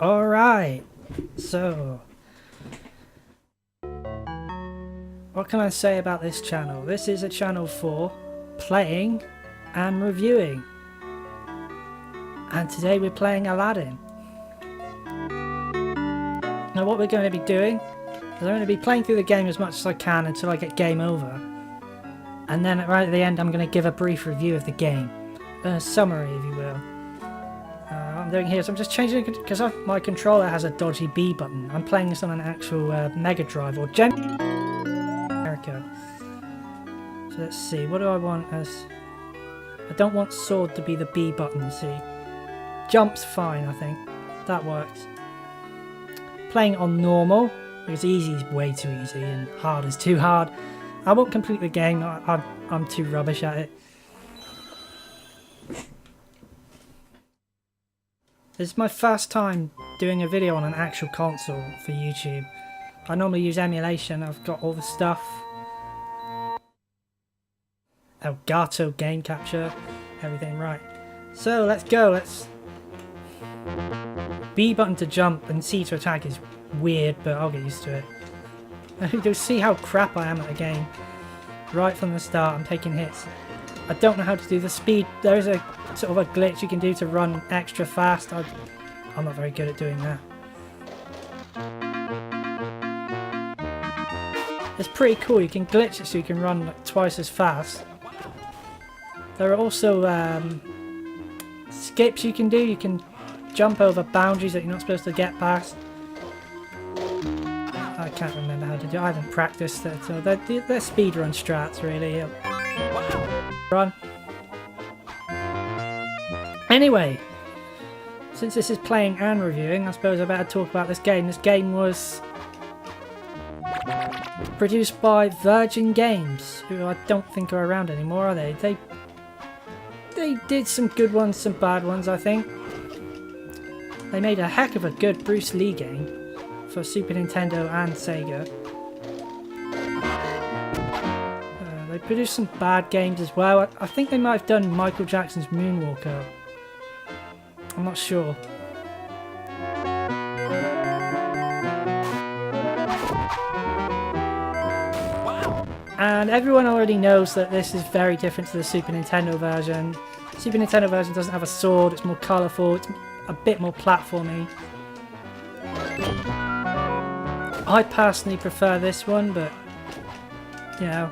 Alright, so what can I say about this channel? This is a channel for playing and reviewing. And today we're playing Aladdin. Now what we're going to be doing is I'm going to be playing through the game as much as I can until I get game over. And then right at the end I'm going to give a brief review of the game. A summary, if you will. What I'm doing here is I'm just changing it because my controller has a dodgy B button. I'm playing this on an actual Mega Drive or America. So let's see, what do I want as... I don't want sword to be the B button, see. Jump's fine, I think. That works. Playing on normal, because easy is way too easy and hard is too hard. I won't complete the game, I'm too rubbish at it. This is my first time doing a video on an actual console for YouTube. I normally use emulation, I've got all the stuff. Elgato game capture, everything right. So let's go, let's... B button to jump and C to attack is weird, but I'll get used to it. You'll see how crap I am at the game. Right from the start, I'm taking hits. I don't know how to do the speed. There is a sort of a glitch you can do to run extra fast. I'm not very good at doing that. It's pretty cool. You can glitch it so you can run like twice as fast. There are also skips you can do. You can jump over boundaries that you're not supposed to get past. I can't remember how to do it. I haven't practiced it. So they're speedrun strats, really. Run. Anyway, since this is playing and reviewing, I suppose I better talk about this game. This game was produced by Virgin Games, who I don't think are around anymore, are they? They did some good ones, some bad ones, I think. They made a heck of a good Bruce Lee game for Super Nintendo and Sega. They produced some bad games as well. I think they might have done Michael Jackson's Moonwalker. I'm not sure. And everyone already knows that this is very different to the Super Nintendo version. The Super Nintendo version doesn't have a sword, it's more colourful, it's a bit more platformy. I personally prefer this one, but you know,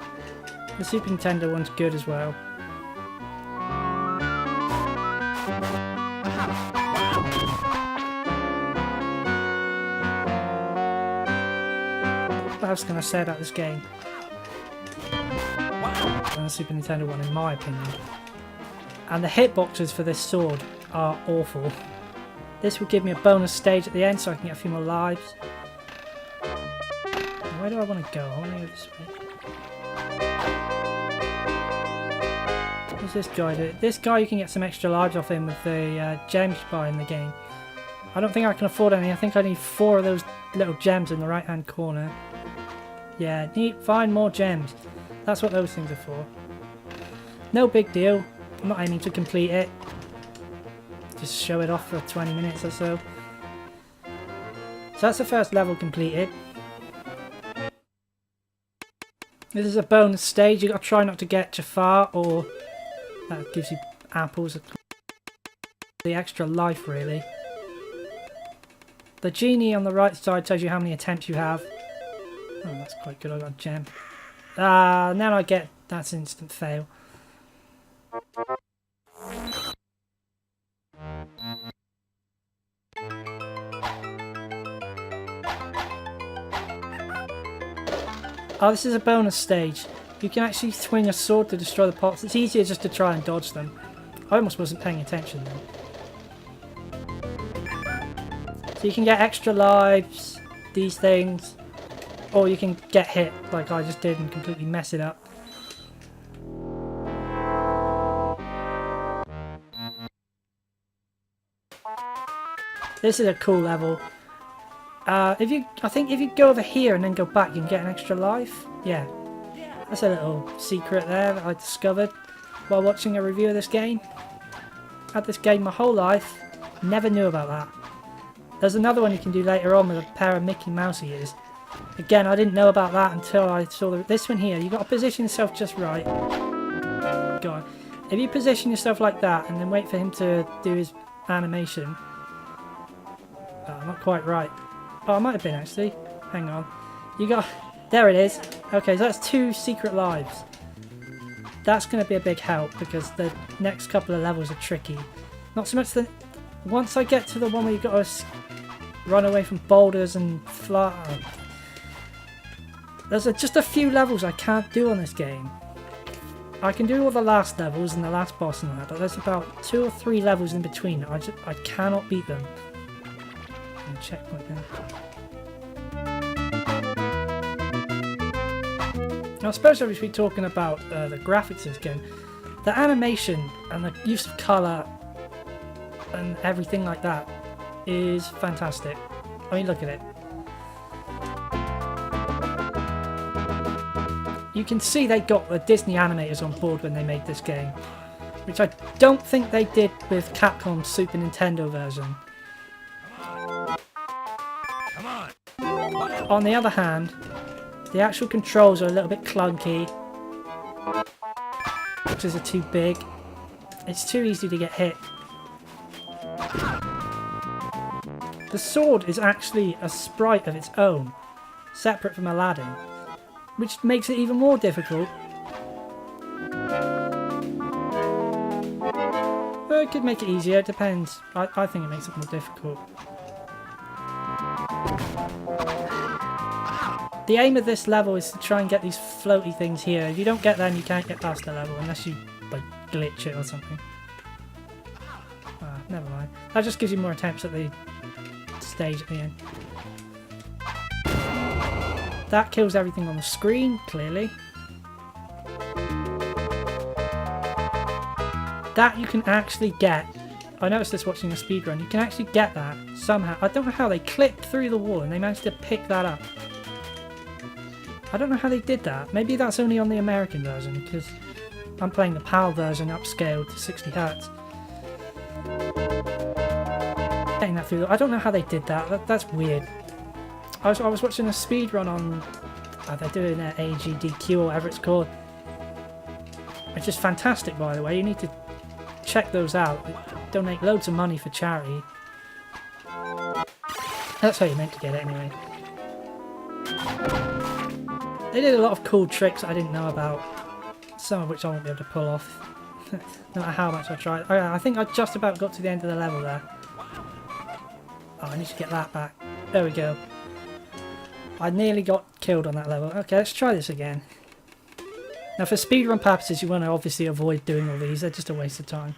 the Super Nintendo one's good as well. What else can I say about this game? And the Super Nintendo one, in my opinion. And the hitboxes for this sword are awful. This will give me a bonus stage at the end so I can get a few more lives. Where do I want to go? I want to go this way. What's this guy do? This guy, you can get some extra lives off him with the gems you buy in the game. I don't think I can afford any. I think I need 4 of those little gems in the right hand corner. Yeah, find more gems. That's what those things are for. No big deal. I'm not aiming to complete it. Just show it off for 20 minutes or so. So that's the first level completed. This is a bonus stage. You've got to try not to get Jafar, or that gives you apples. The extra life, really. The genie on the right side tells you how many attempts you have. Oh, that's quite good. I got a gem. Now I get... That's instant fail. Oh, this is a bonus stage. You can actually swing a sword to destroy the pots. It's easier just to try and dodge them. I almost wasn't paying attention then. So you can get extra lives, these things, or you can get hit like I just did and completely mess it up. This is a cool level. I think if you go over here and then go back, you can get an extra life. Yeah, that's a little secret there that I discovered while watching a review of this game. Had this game my whole life, never knew about that. There's another one you can do later on with a pair of Mickey Mouse ears. Again, I didn't know about that until I saw this one here. You've got to position yourself just right. Go on. If you position yourself like that and then wait for him to do his animation. Oh, not quite right. Oh, it might have been actually. Hang on. You got... There it is. Okay, so that's 2 secret lives. That's going to be a big help because the next couple of levels are tricky. Not so much the... Once I get to the one where you've got to run away from boulders and fly... There's just a few levels I can't do on this game. I can do all the last levels and the last boss and that, but there's about 2 or 3 levels in between. I cannot beat them. Checkpoint there. Now, I suppose I should be talking about the graphics of this game. The animation and the use of colour and everything like that is fantastic. I mean, look at it. You can see they got the Disney animators on board when they made this game, which I don't think they did with Capcom's Super Nintendo version. On the other hand, the actual controls are a little bit clunky. Boxes are too big. It's too easy to get hit. The sword is actually a sprite of its own, separate from Aladdin, which makes it even more difficult. Well, it could make it easier, it depends. I think it makes it more difficult. The aim of this level is to try and get these floaty things here. If you don't get them, you can't get past the level unless you like glitch it or something. Never mind. That just gives you more attempts at the stage at the end. That kills everything on the screen, clearly. That you can actually get. I noticed this watching the speedrun. You can actually get that somehow. I don't know how they clipped through the wall and they managed to pick that up. I don't know how they did that. Maybe that's only on the American version because I'm playing the PAL version upscaled to 60 Hz. Getting that through. I don't know how they did that. That's weird. I was watching a speedrun on... they're doing AGDQ or whatever it's called. It's just fantastic, by the way. You need to check those out. They donate loads of money for charity. That's how you meant to get it anyway. They did a lot of cool tricks I didn't know about. Some of which I won't be able to pull off. No matter how much I try. Oh, yeah, I think I just about got to the end of the level there. Oh, I need to get that back. There we go. I nearly got killed on that level. Okay, let's try this again. Now for speedrun purposes, you want to obviously avoid doing all these. They're just a waste of time.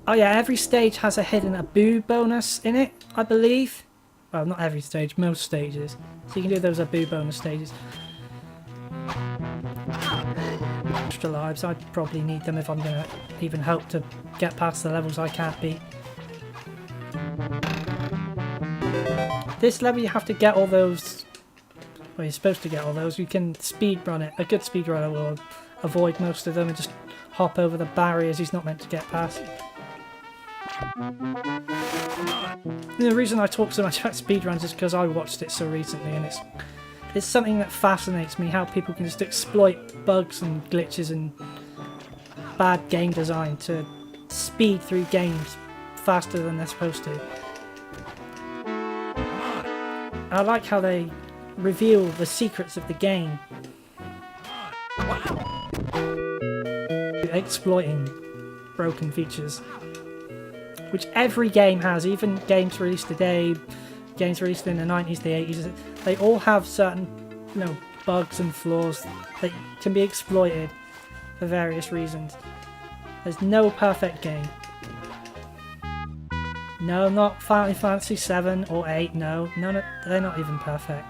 Oh yeah, every stage has a hidden Abu bonus in it, I believe. Well, not every stage, most stages. So you can do those Abu bonus stages. Extra lives, I'd probably need them if I'm going to even hope to get past the levels I can't beat. This level you have to get all those, well you're supposed to get all those, you can speedrun it. A good speedrunner will avoid most of them and just hop over the barriers he's not meant to get past. The reason I talk so much about speedruns is because I watched it so recently and it's something that fascinates me, how people can just exploit bugs and glitches and bad game design to speed through games faster than they're supposed to. I like how they reveal the secrets of the game, exploiting broken features, which every game has, even games released today, games released in the 90s, the 80s, they all have certain, bugs and flaws that can be exploited for various reasons. There's no perfect game. No, not Final Fantasy 7 or 8, no. None they're not even perfect.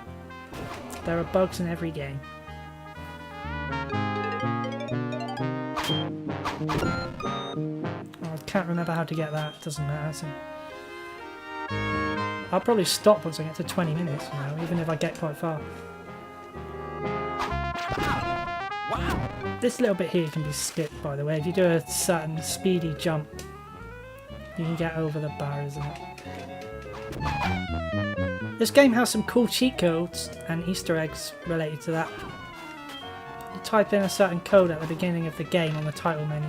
There are bugs in every game. Oh, I can't remember how to get that, doesn't matter. So I'll probably stop once I get to 20 minutes, even if I get quite far. This little bit here can be skipped, by the way. If you do a certain speedy jump, you can get over the barriers in it. This game has some cool cheat codes and Easter eggs related to that. You type in a certain code at the beginning of the game on the title menu.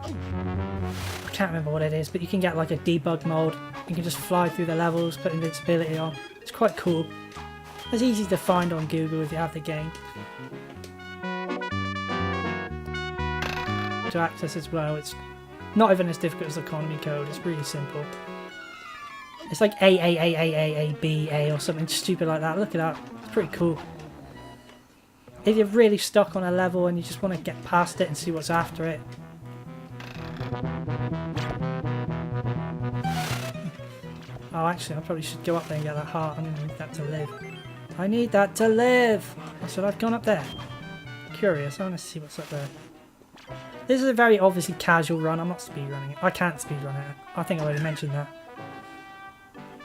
I can't remember what it is, but you can get like a debug mode. You can just fly through the levels, put invincibility on. It's quite cool. It's easy to find on Google if you have the game. To access as well, it's not even as difficult as the economy code. It's really simple. It's like A or something stupid like that. Look at that. It's pretty cool. If you're really stuck on a level and you just want to get past it and see what's after it. Oh, actually, I probably should go up there and get that heart. I'm going to need that to live. I need that to live! So I've gone up there. Curious. I want to see what's up there. This is a very obviously casual run. I'm not speedrunning it. I can't speedrun it. I think I already mentioned that.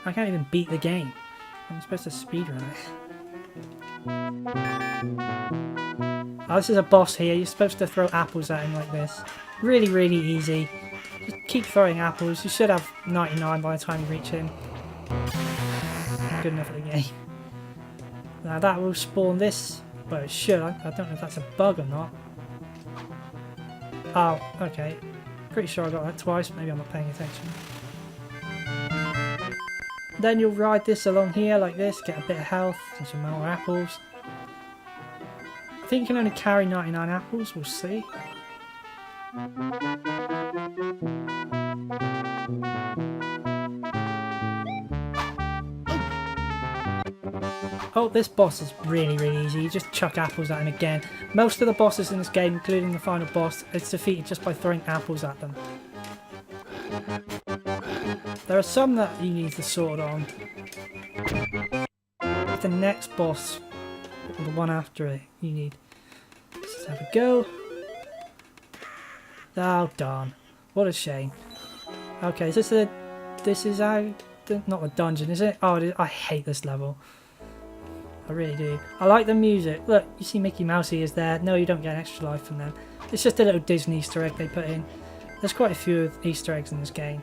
I can't even beat the game. I'm supposed to speedrun it. Oh, this is a boss here. You're supposed to throw apples at him like this. Really, really easy. Just keep throwing apples. You should have 99 by the time you reach him. Good enough for the game. Now that will spawn this. Well, it should. I don't know if that's a bug or not. Oh, okay. Pretty sure I got that twice. Maybe I'm not paying attention. Then you'll ride this along here like this, get a bit of health and some more apples. I think you can only carry 99 apples, we'll see. Oh, this boss is really, really easy. You just chuck apples at him again. Most of the bosses in this game, including the final boss, it's defeated just by throwing apples at them. There are some that you need the sword on. The next boss, or the one after it, you need. Let's have a go. Oh darn! What a shame. Okay, is this is not a dungeon, is it? Oh, it is. I hate this level. I really do. I like the music. Look, you see Mickey Mouse is there. No, you don't get an extra life from them. It's just a little Disney Easter egg they put in. There's quite a few Easter eggs in this game.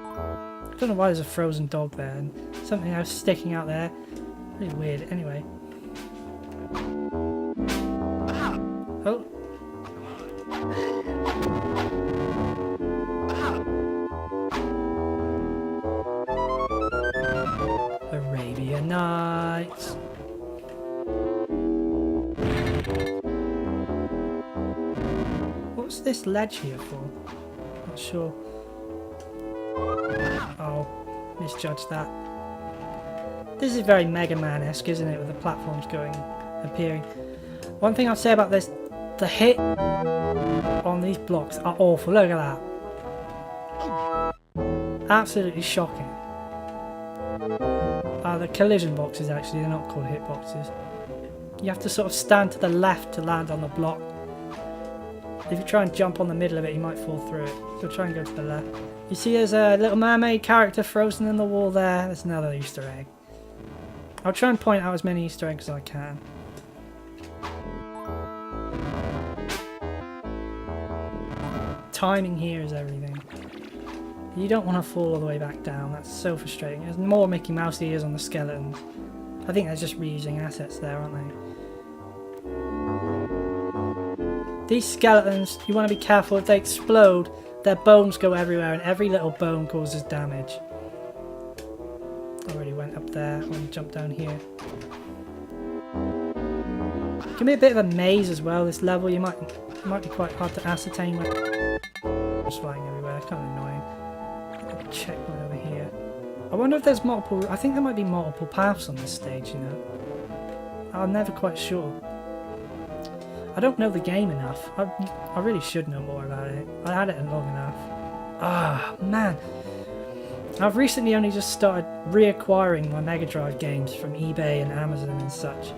I don't know why there's a frozen dog there and something else sticking out there. Really weird. Anyway. Oh. Arabian Nights. What's this ledge here for? Not sure. Oh, misjudged that. This is very Mega Man-esque, isn't it, with the platforms appearing. One thing I'll say about this, the hit on these blocks are awful. Look at that. Absolutely shocking. The collision boxes, actually, they're not called hit boxes. You have to sort of stand to the left to land on the block. If you try and jump on the middle of it, you might fall through it. So try and go to the left. You see there's a Little Mermaid character frozen in the wall there. That's another Easter egg. I'll try and point out as many Easter eggs as I can. Timing here is everything. You don't want to fall all the way back down. That's so frustrating. There's more Mickey Mouse ears on the skeletons. I think they're just reusing assets there, aren't they? These skeletons, you want to be careful. If they explode, their bones go everywhere and every little bone causes damage. I already went up there. I'm going to jump down here. It can be a bit of a maze as well, this level. It might be quite hard to ascertain when it's flying everywhere. Kind of annoying. Let me check one over here. I wonder if there's multiple. I think there might be multiple paths on this stage, you know. I'm never quite sure. I don't know the game enough. I really should know more about it. I had it long enough. Ah, man. I've recently only just started reacquiring my Mega Drive games from eBay and Amazon and such.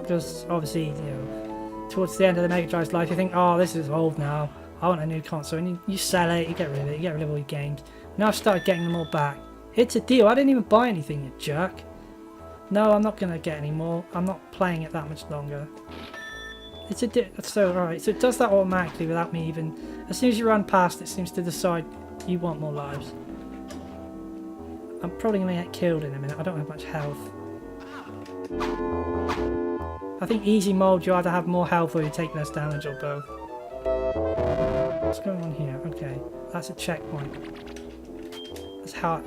Because obviously, you know, towards the end of the Mega Drive's life, you think, oh, this is old now. I want a new console. And you sell it, you get rid of it, you get rid of all your games. Now I've started getting them all back. It's a deal. I didn't even buy anything, you jerk. No, I'm not going to get any more. I'm not playing it that much longer. So alright, so it does that automatically without me even... As soon as you run past, it seems to decide you want more lives. I'm probably going to get killed in a minute. I don't have much health. I think easy mode, you either have more health or you take less damage, or both. What's going on here? Okay, that's a checkpoint. That's how...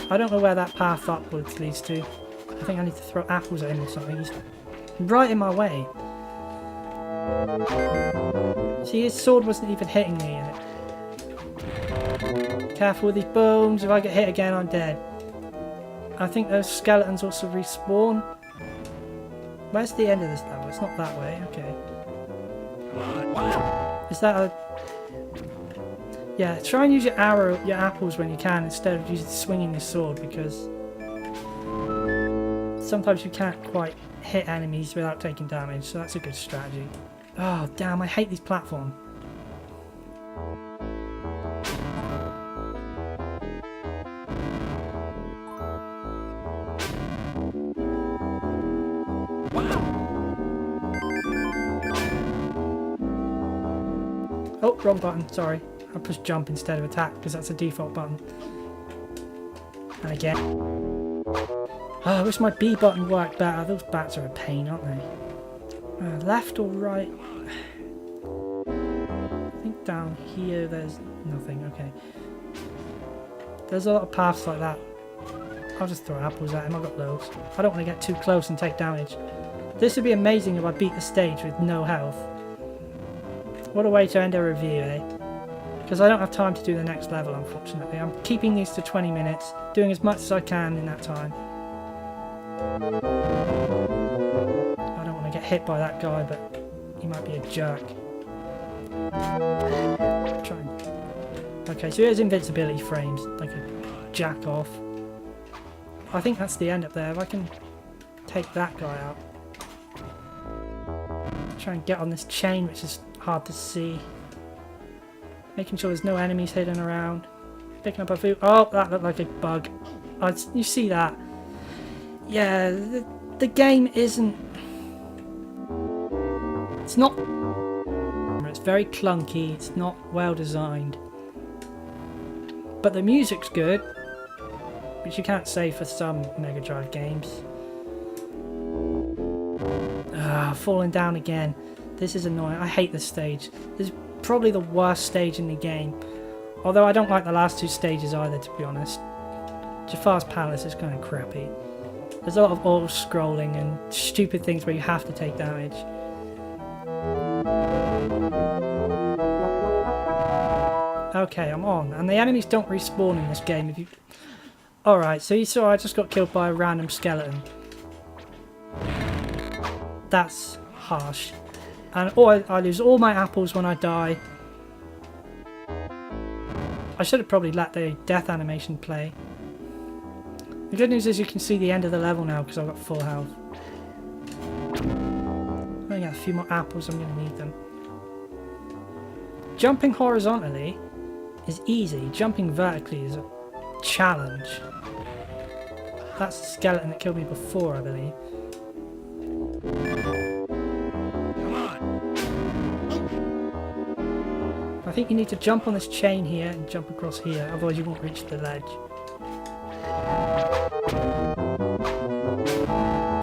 I don't know where that path upwards leads to. I think I need to throw apples at him or something. He's right in my way. See, his sword wasn't even hitting me in it. Careful with these bones. If I get hit again, I'm dead. I think those skeletons also respawn. Where's the end of this level? It's not that way. Okay. Is that a... Yeah, try and use your apples when you can instead of swinging your sword, because sometimes you can't quite hit enemies without taking damage, so that's a good strategy. Oh, damn, I hate these platforms. Oh, wrong button, sorry. I pushed jump instead of attack because that's a default button. And again. Oh, I wish my B button worked better. Those bats are a pain, aren't they? Left or right? I think down here there's nothing. Okay. There's a lot of paths like that. I'll just throw apples at him. I've got loads. I don't want to get too close and take damage. This would be amazing if I beat the stage with no health. What a way to end a review, eh? Because I don't have time to do the next level, unfortunately. I'm keeping these to 20 minutes, doing as much as I can in that time. I don't want to get hit by that guy, but he might be a jerk. Okay, so here's invincibility frames, like a jack off. I think that's the end up there. If I can take that guy out. Try and get on this chain, which is hard to see. Making sure there's no enemies hidden around. Picking up a food. Oh, that looked like a bug. Oh, you see that? Yeah, the game isn't... It's not... It's very clunky. It's not well designed. But the music's good, which you can't say for some Mega Drive games. Falling down again. This is annoying. I hate this stage. This is probably the worst stage in the game. Although I don't like the last two stages either, to be honest. Jafar's Palace is kind of crappy. There's a lot of auto-scrolling and stupid things where you have to take damage. Okay, I'm on. And the enemies don't respawn in this game. If you... Alright, so you saw I just got killed by a random skeleton. That's harsh. And I lose all my apples when I die. I should have probably let the death animation play. The good news is you can see the end of the level now because I've got full health. I only got a few more apples, I'm going to need them. Jumping horizontally is easy. Jumping vertically is a challenge. That's the skeleton that killed me before, I believe. I think you need to jump on this chain here and jump across here, otherwise you won't reach the ledge.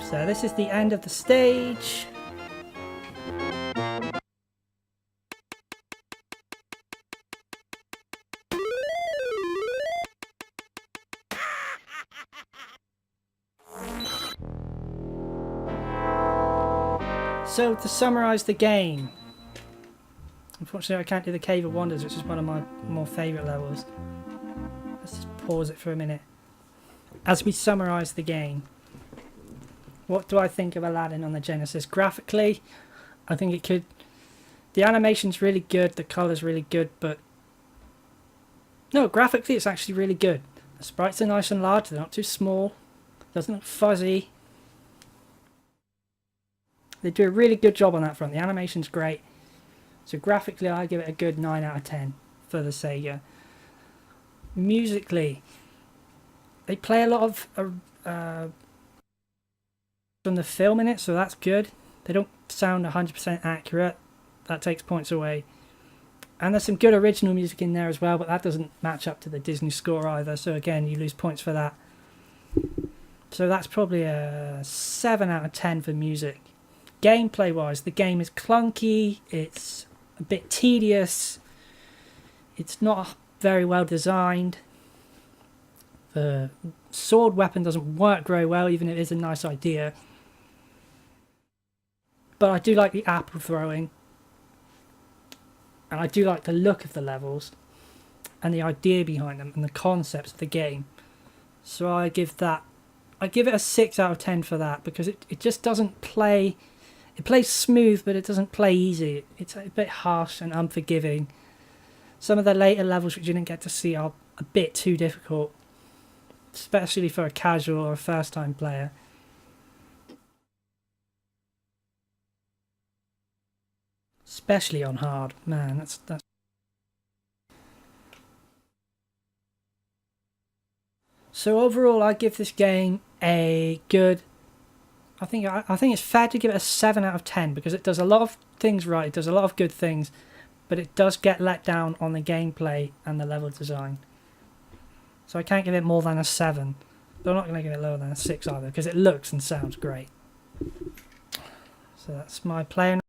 So this is the end of the stage. So to summarise the game. Unfortunately I can't do the Cave of Wonders, which is one of my more favourite levels. Let's just pause it for a minute. As we summarise the game. What do I think of Aladdin on the Genesis? Graphically, I think it could... The animation's really good, the colour's really good, but... No, graphically it's actually really good. The sprites are nice and large, they're not too small. Doesn't look fuzzy. They do a really good job on that front. The animation's great. So graphically I give it a good 9 out of 10 for the Sega. Musically, they play a lot of from the film in it, so that's good. They don't sound 100% accurate. That takes points away. And there's some good original music in there as well, but that doesn't match up to the Disney score either. So again, you lose points for that. So that's probably a 7 out of 10 for music. Gameplay wise, the game is clunky, it's a bit tedious, it's not very well designed. The sword weapon doesn't work very well, even if it is a nice idea. But I do like the apple throwing. And I do like the look of the levels. And the idea behind them and the concepts of the game. So I give it a 6 out of 10 for that, because it just doesn't play. It plays smooth, but it doesn't play easy. It's a bit harsh and unforgiving. Some of the later levels which you didn't get to see are a bit too difficult, especially for a casual or a first-time player. Especially on hard, man. That's. So overall, I give this game a good. I think it's fair to give it a 7 out of 10, because it does a lot of things right. It does a lot of good things, but it does get let down on the gameplay and the level design. So I can't give it more than a 7. But I'm not going to give it lower than a 6 either, because it looks and sounds great. So that's my player.